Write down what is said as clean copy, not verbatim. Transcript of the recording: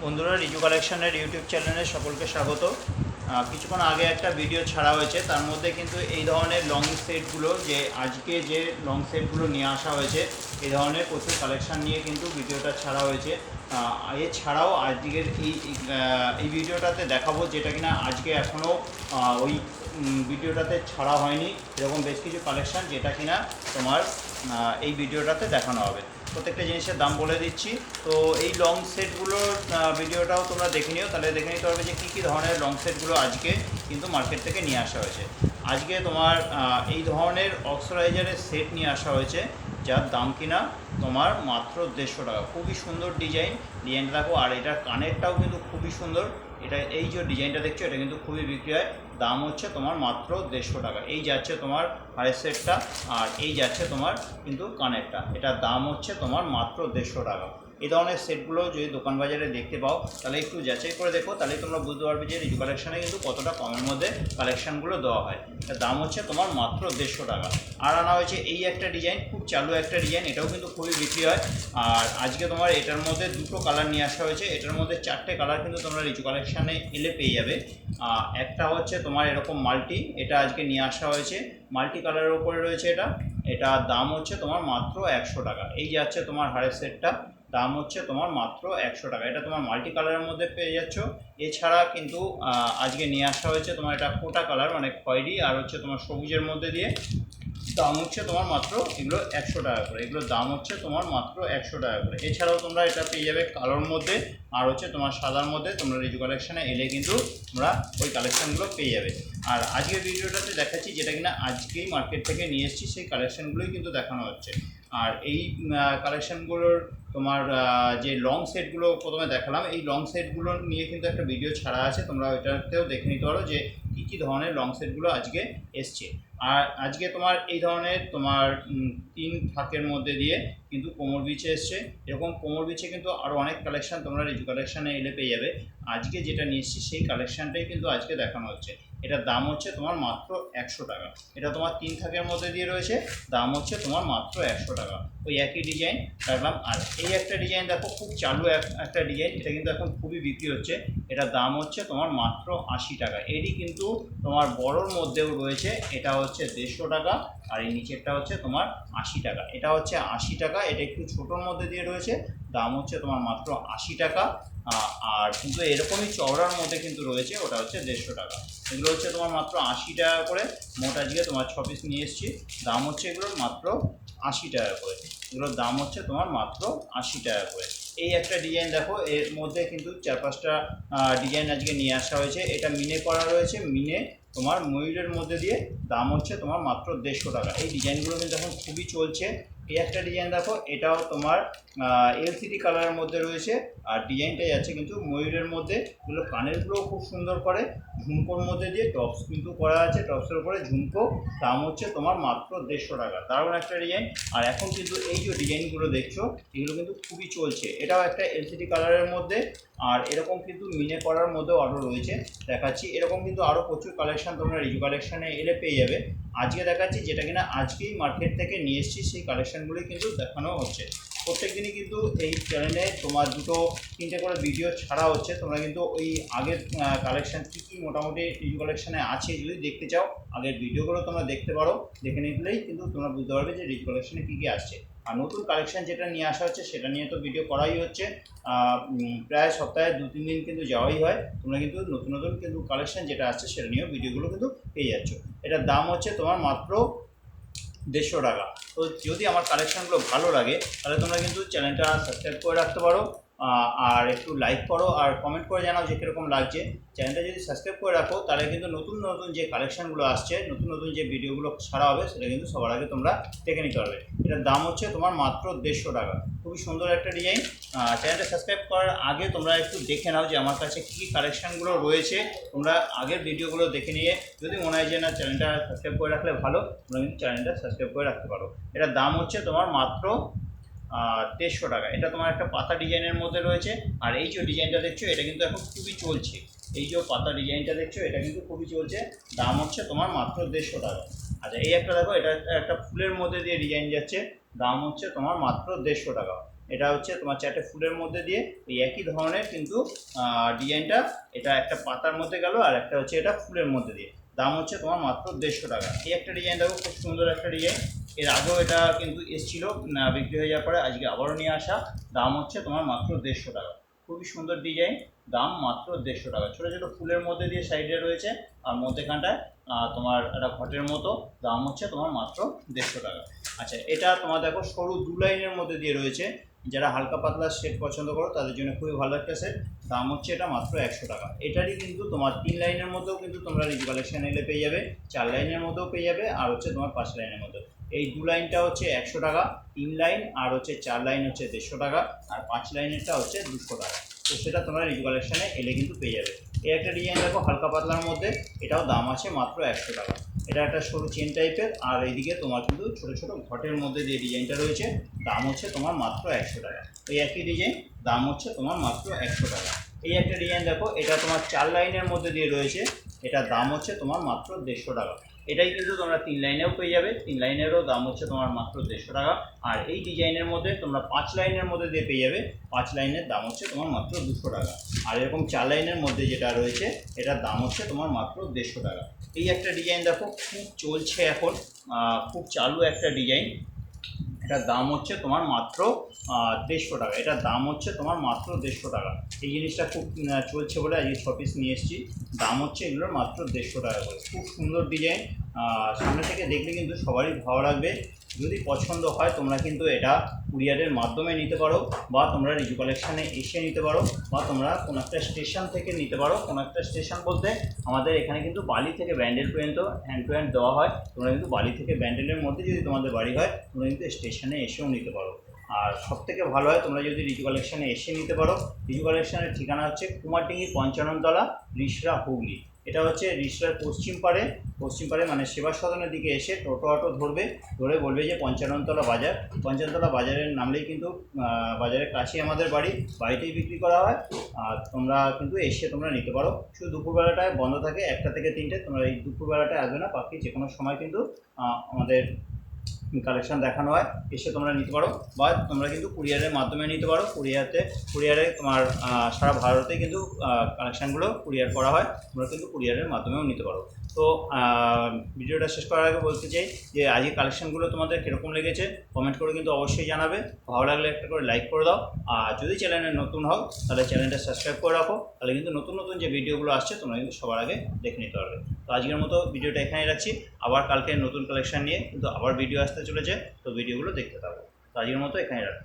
বন্ধুরা, রিজু কালেকশনের ইউটিউব চ্যানেলে সকলকে স্বাগত। কিছুক্ষণ আগে একটা ভিডিও ছাড়া হয়েছে, তার মধ্যে কিন্তু এই ধরনের লং সেটগুলো, যে আজকে যে লং সেটগুলো নিয়ে আসা হয়েছে, এই ধরনের প্রচুর কালেকশান নিয়ে কিন্তু ভিডিওটা ছাড়া হয়েছে। এছাড়াও আজকের এই ভিডিওটাতে দেখাবো যেটা কিনা আজকে এখনও ওই ভিডিওটাতে ছাড়া হয়নি, এরকম বেশ কিছু কালেকশান যেটা কিনা তোমার এই ভিডিওটাতে দেখানো হবে। প্রত্যেকটা জিনিসের দাম বলে দিচ্ছি। তো এই লং সেটগুলোর ভিডিওটাও তোমরা দেখে নিও, তাহলে দেখে নিতে পারবে যে কী ধরনের লং সেটগুলো আজকে কিন্তু মার্কেট থেকে নিয়ে আসা হয়েছে। আজকে তোমার এই ধরনের অক্সরাইজারের সেট নিয়ে আসা হয়েছে, যার দাম কিনা তোমার মাত্র 150 টাকা। খুবই সুন্দর ডিজাইনটা দেখো, আর এটার কানেরটাও কিন্তু খুবই সুন্দর। এটা এই যে ডিজাইনটা দেখছো, এটা কিন্তু খুবই বিক্রি হয়। দাম হচ্ছে তোমার মাত্র 150 টাকা। এই যাচ্ছে তোমার হারের সেটটা, আর এই যাচ্ছে তোমার কিন্তু কানেরটা। এটার দাম হচ্ছে তোমার মাত্র 150 টাকা। এই ধরনের সেটগুলো যদি দোকান বাজারে দেখতে পাও, তাহলে একটু যাচাই করে দেখো, তাহলে তোমরা বুঝতে পারবে যে রিজু কালেকশানে কিন্তু কতটা কমের মধ্যে কালেকশানগুলো দেওয়া হয়। এটার দাম হচ্ছে তোমার মাত্র 150 টাকা। আর আনা হয়েছে এই একটা ডিজাইন, খুব চালু একটা ডিজাইন, এটাও কিন্তু খুবই বিক্রি হয়। আর আজকে তোমার এটার মধ্যে দুটো কালার নিয়ে আসা হয়েছে। এটার মধ্যে 4টে কালার কিন্তু তোমরা রিজু কালেকশানে এলে পেয়ে যাবে। একটা হচ্ছে তোমার এরকম মাল্টি, এটা আজকে নিয়ে আসা হয়েছে, মাল্টি কালারের উপরে রয়েছে। এটার দাম হচ্ছে তোমার মাত্র 100 টাকা। এই যাচ্ছে তোমার হারের সেটটা, দাম হচ্ছে তোমার মাত্র 100 টাকা। এটা তোমার মাল্টি কালারের মধ্যে পেয়ে যাচ্ছ। এছাড়া কিন্তু আজকে নিয়ে আসা হয়েছে তোমার এটা কোটা কালার, মানে খয়েরি আর হচ্ছে তোমার সবুজের মধ্যে দিয়ে। দাম হচ্ছে তোমার মাত্র এগুলো 100 টাকা করে। এগুলোর দাম হচ্ছে তোমার মাত্র 100 টাকা করে। এছাড়াও তোমরা এটা পেয়ে যাবে কালোর মধ্যে আর হচ্ছে তোমার সাদার মধ্যে। তোমরা রিজু কালেকশানে এলে কিন্তু তোমরা ওই কালেকশানগুলো পেয়ে যাবে। আর আজকের ভিডিওটাতে দেখাচ্ছি যেটা কিনা আজকেই মার্কেট থেকে নিয়ে এসেছি, সেই কালেকশানগুলোই কিন্তু দেখানো হচ্ছে। আর এই কালেকশানগুলোর তোমার যে লং সেটগুলো প্রথমে দেখালাম, এই লং সেটগুলো নিয়ে কিন্তু একটা ভিডিও ছাড়া আছে, তোমরা ওইটাতেও দেখে নিতে পারো যে কী ধরনের লং সেটগুলো আজকে এসছে। আর আজকে তোমার এই ধরনের তোমার 3 থাকের মধ্যে দিয়ে কিন্তু কোমর বিছে এসছে। এরকম কোমর বিছে কিন্তু আরও অনেক কালেকশান তোমরা রিজু কালেকশানে এলে পেয়ে যাবে। আজকে যেটা নিয়ে এসেছি সেই কালেকশানটাই কিন্তু আজকে দেখানো হচ্ছে। এটার দাম হচ্ছে তোমার মাত্র 100 টাকা। এটা তোমার 3 থাকের মধ্যে দিয়ে রয়েছে, দাম হচ্ছে তোমার মাত্র 100 টাকা। ওই একই ডিজাইন রাখলাম। আর এই একটা ডিজাইন দেখো, খুব চালু একটা ডিজাইন, এটা কিন্তু এখন খুবই বিক্রি হচ্ছে। এটার দাম হচ্ছে তোমার মাত্র 80 টাকা। এরই কিন্তু তোমার বড়োর মধ্যেও রয়েছে, এটা হচ্ছে 150 টাকা। আর এই নিচেরটা হচ্ছে তোমার 80 টাকা। এটা হচ্ছে 80 টাকা। এটা একটু ছোটোর মধ্যে দিয়ে রয়েছে, দাম হচ্ছে তোমার মাত্র 80 টাকা। আর কিন্তু এরকমই চওড়ার মধ্যে কিন্তু রয়েছে, ওটা হচ্ছে 150 টাকা। এগুলো হচ্ছে তোমার মাত্র 80 টাকা করে। মোট আজকে তোমার 6 পিস নিয়ে এসেছি, দাম হচ্ছে এগুলোর মাত্র 80 টাকা করে। এগুলোর দাম হচ্ছে তোমার মাত্র 80 টাকা করে। এই একটা ডিজাইন দেখো, এর মধ্যে কিন্তু 4-5টা ডিজাইন আজকে নিয়ে আসা হয়েছে। এটা মিনে করা রয়েছে, মিনে তোমার ময়ূরের মধ্যে দিয়ে। দাম হচ্ছে তোমার মাত্র 150 টাকা। এই ডিজাইনগুলো কিন্তু এখন খুবই চলছে। এই একটা ডিজাইন দেখো, এটাও তোমার এলসিডি কালারের মধ্যে রয়েছে। আর ডিজাইনটাই আছে কিন্তু ময়ূরের মধ্যে। এগুলো কানেরগুলোও খুব সুন্দর করে ঝুমকোর মধ্যে দিয়ে টপস কিন্তু করা আছে, টপসের উপরে ঝুমকো। দাম হচ্ছে তোমার মাত্র 150 টাকা। দারুণ একটা ডিজাইন। আর এখন কিন্তু এই যে ডিজাইনগুলো দেখছো, এগুলো কিন্তু খুবই চলছে। এটাও একটা এলসিডি কালারের মধ্যে। আর এরকম কিন্তু মিনে করার মধ্যেও আরও রয়েছে, দেখাচ্ছি। এরকম কিন্তু আরও প্রচুর কালেকশান তোমরা রিজু কালেকশানে এলে পেয়ে যাবে। আজকে দেখাচ্ছি যেটা কিনা আজকেই মার্কেট থেকে নিয়ে এসেছি, সেই কালেকশানগুলি কিন্তু দেখানো হচ্ছে। প্রত্যেক দিনই কিন্তু এই চ্যানেলে তোমার 2-3টে করে ভিডিও ছাড়া হচ্ছে। তোমরা কিন্তু ওই আগের কালেকশান কী মোটামুটি রিজু কালেকশানে আছে, যদি দেখতে চাও আগের ভিডিওগুলো তোমরা দেখতে পারো। দেখে নিলেই কিন্তু তোমরা বুঝতে পারবে যে রিজু কালেকশানে কী আসছে। আর নতুন কালেকশান যেটা নিয়ে আসা হচ্ছে সেটা নিয়ে তো ভিডিও করাই হচ্ছে। প্রায় সপ্তাহে 2-3 দিন কিন্তু যাওয়াই হয়। তোমরা কিন্তু নতুন নতুন কিন্তু কালেকশান যেটা আসছে সেটা নিয়েও ভিডিওগুলো কিন্তু পেয়ে যাচ্ছ। এটার দাম হচ্ছে তোমার মাত্র 150 টাকা। তো যদি আমার কালেকশানগুলো ভালো লাগে, তাহলে তোমরা কিন্তু চ্যানেলটা সাবস্ক্রাইব করে রাখতে পারো। আর একটু লাইক করো আর কমেন্ট করে জানাও যে কীরকম লাগছে। চ্যানেলটা যদি সাবস্ক্রাইব করে রাখো, তাহলে কিন্তু নতুন নতুন যে কালেকশানগুলো আসছে, নতুন নতুন যে ভিডিওগুলো ছাড়া হবে, সেটা কিন্তু সবার আগে তোমরা দেখে নিতে পারবে। এটার দাম হচ্ছে তোমার মাত্র 150 টাকা। খুবই সুন্দর একটা ডিজাইন। চ্যানেলটা সাবস্ক্রাইব করার আগে তোমরা একটু দেখে নাও যে আমার কাছে কী কালেকশানগুলো রয়েছে। তোমরা আগের ভিডিওগুলো দেখে নিয়ে যদি মনে হয় যে না, চ্যানেলটা সাবস্ক্রাইব করে রাখলে ভালো, তোমরা কিন্তু চ্যানেলটা সাবস্ক্রাইব করে রাখতে পারো। এটার দাম হচ্ছে তোমার মাত্র 150 টাকা। এটা তোমার একটা পাতা ডিজাইনের মধ্যে রয়েছে। আর এই যে ডিজাইনটা দেখছো, এটা কিন্তু এখন খুবই চলছে। এই যে পাতা ডিজাইনটা দেখছো, এটা কিন্তু খুবই চলছে। দাম হচ্ছে তোমার মাত্র 150 টাকা। আচ্ছা, এই একটা দেখো, এটা একটা ফুলের মধ্যে দিয়ে ডিজাইন যাচ্ছে, দাম হচ্ছে তোমার মাত্র 150 টাকা। এটা হচ্ছে তোমার 4টে ফুলের মধ্যে দিয়ে এই একই ধরনের কিন্তু ডিজাইনটা, এটা একটা পাতার মধ্যে গেল আর একটা হচ্ছে এটা ফুলের মধ্যে দিয়ে। দাম হচ্ছে তোমার মাত্র 150 টাকা। এই একটা ডিজাইন দেখো, খুব সুন্দর একটা ডিজাইন। এর আগেও এটা কিন্তু এসেছিলো, বিক্রি হয়ে যাওয়ার পরে আজকে আবারও নিয়ে আসা। দাম হচ্ছে তোমার মাত্র 150 টাকা। খুবই সুন্দর ডিজাইন, দাম মাত্র 150 টাকা। ছোটো ছোটো ফুলের মধ্যে দিয়ে সাইডে রয়েছে আর মধ্যেখানটায় তোমার একটা ঘটের মতো। দাম হচ্ছে তোমার মাত্র 150 টাকা। আচ্ছা, এটা তোমার দেখো সরু 2 লাইনের মধ্যে দিয়ে রয়েছে। যারা হালকা পাতলা সেট পছন্দ করো তাদের জন্য খুবই ভালো একটা সেট। দাম হচ্ছে এটা মাত্র 100 টাকা। এটারই কিন্তু তোমার 3 লাইনের মধ্যেও কিন্তু তোমরা রিজ কালেকশন এলে পেয়ে যাবে, 4 লাইনের মধ্যেও পেয়ে যাবে, আর হচ্ছে তোমার 5 লাইনের মধ্যে। এই 2 লাইনটা হচ্ছে 100 টাকা, 3 লাইন আর হচ্ছে 4 লাইন হচ্ছে 150 টাকা, আর 5 লাইনেরটা হচ্ছে 200 টাকা। তো সেটা তোমরা রিজ কালেকশনে এলে কিন্তু পেয়ে যাবে। এই একটা ডিজাইন দেখো হালকা পাতলার মধ্যে, এটাও দাম আছে মাত্র 100 টাকা। এটা একটা সরু চেন টাইপের, আর এইদিকে তোমার কিন্তু ছোটো ছোটো ঘটের মধ্যে যে ডিজাইনটা রয়েছে, দাম হচ্ছে তোমার মাত্র 100 টাকা। এই একই ডিজাইন, দাম হচ্ছে তোমার মাত্র 100 টাকা। এই একটা ডিজাইন দেখো, এটা তোমার 4 লাইনের মধ্যে দিয়ে রয়েছে, এটার দাম হচ্ছে তোমার মাত্র 150 টাকা। এটাই কিন্তু তোমরা 3 লাইনেও পেয়ে যাবে, 3 লাইনেরও দাম হচ্ছে তোমার মাত্র 150 টাকা। আর এই ডিজাইনের মধ্যে তোমরা 5 লাইনের মধ্যে দিয়ে পেয়ে যাবে, 5 লাইনের দাম হচ্ছে তোমার মাত্র 200 টাকা। আর এরকম 4 লাইনের মধ্যে যেটা রয়েছে, এটার দাম হচ্ছে তোমার মাত্র 150 টাকা। এই একটা ডিজাইন দেখো, খুব চলছে এখন, খুব চালু একটা ডিজাইন। এটার দাম হচ্ছে তোমার মাত্র 150 টাকা। এটার দাম হচ্ছে তোমার মাত্র 150 টাকা। এই জিনিসটা খুব চলছে বলে আজকে 6 পিস নিয়ে এসেছি। দাম হচ্ছে এগুলোর মাত্র 150 টাকা করে। খুব সুন্দর ডিজাইন, সামনে থেকে দেখলে কিন্তু সবারই ভালো লাগবে। যদি পছন্দ হয় তোমরা কিন্তু এটা কুরিয়ারের মাধ্যমে নিতে পারো, বা তোমরা রিজু কালেকশানে এসে নিতে পারো, বা তোমরা কোনো একটা স্টেশন থেকে নিতে পারো। কোনো একটা স্টেশন বলতে আমাদের এখানে কিন্তু বালি থেকে ব্যান্ডেল পর্যন্ত হ্যান্ড টু হ্যান্ড দেওয়া হয়। তোমরা কিন্তু বালি থেকে ব্যান্ডেলের মধ্যে যদি তোমাদের বাড়ি হয়, তোমরা কিন্তু স্টেশনে এসেও নিতে পারো। আর সবথেকে ভালো হয় তোমরা যদি রিজু কালেকশানে এসে নিতে পারো। রিজু কালেকশানের ঠিকানা হচ্ছে কুমারডিঙ্গি 55 তলা, রিসরা, হুগলি। এটা হচ্ছে রিসরার পশ্চিম পাড়ে মানে সেবা সদনের দিকে এসে টোটো অটো ধরে বলবে যে 55 তলা বাজার। 55 তলা বাজারের নামলেই কিন্তু বাজারের কাছেই আমাদের বাড়িতেই বিক্রি করা হয়। আর তোমরা কিন্তু এসে তোমরা নিতে পারো। শুধু দুপুরবেলাটায় বন্ধ থাকে 1টা থেকে 3টে। তোমরা এই দুপুরবেলাটায় আসবে না, বাকি যে কোনো সময় কিন্তু আমাদের কালেকশান দেখানো হয়, এসে তোমরা নিতে পারো। বা তোমরা কিন্তু কুরিয়ারের মাধ্যমে নিতে পারো। কুরিয়ারে তোমার সারা ভারতে কিন্তু কালেকশানগুলো কুরিয়ার করা হয়, তোমরা কিন্তু কুরিয়ারের মাধ্যমেও নিতে পারো। তো ভিডিওটা শেষ করার আগে বলতে চাই যে আজকে কালেকশানগুলো তোমাদের কীরকম লেগেছে কমেন্ট করে কিন্তু অবশ্যই জানাবে। ভালো লাগলে একটা করে লাইক করে দাও। আর যদি চ্যানেলে নতুন হও তাহলে চ্যানেলটা সাবস্ক্রাইব করে রাখো, তাহলে কিন্তু নতুন নতুন যে ভিডিওগুলো আসছে তোমরা কিন্তু সবার আগে দেখে নিতে পারবে। তো আজকের মতো ভিডিওটা এখানেই রাখছি। আবার কালকে নতুন কালেকশান নিয়ে কিন্তু আবার ভিডিও আসতে চলেছে, তো ভিডিওগুলো দেখতে থাকো। তো আজকের মতো এখানেই রাখো।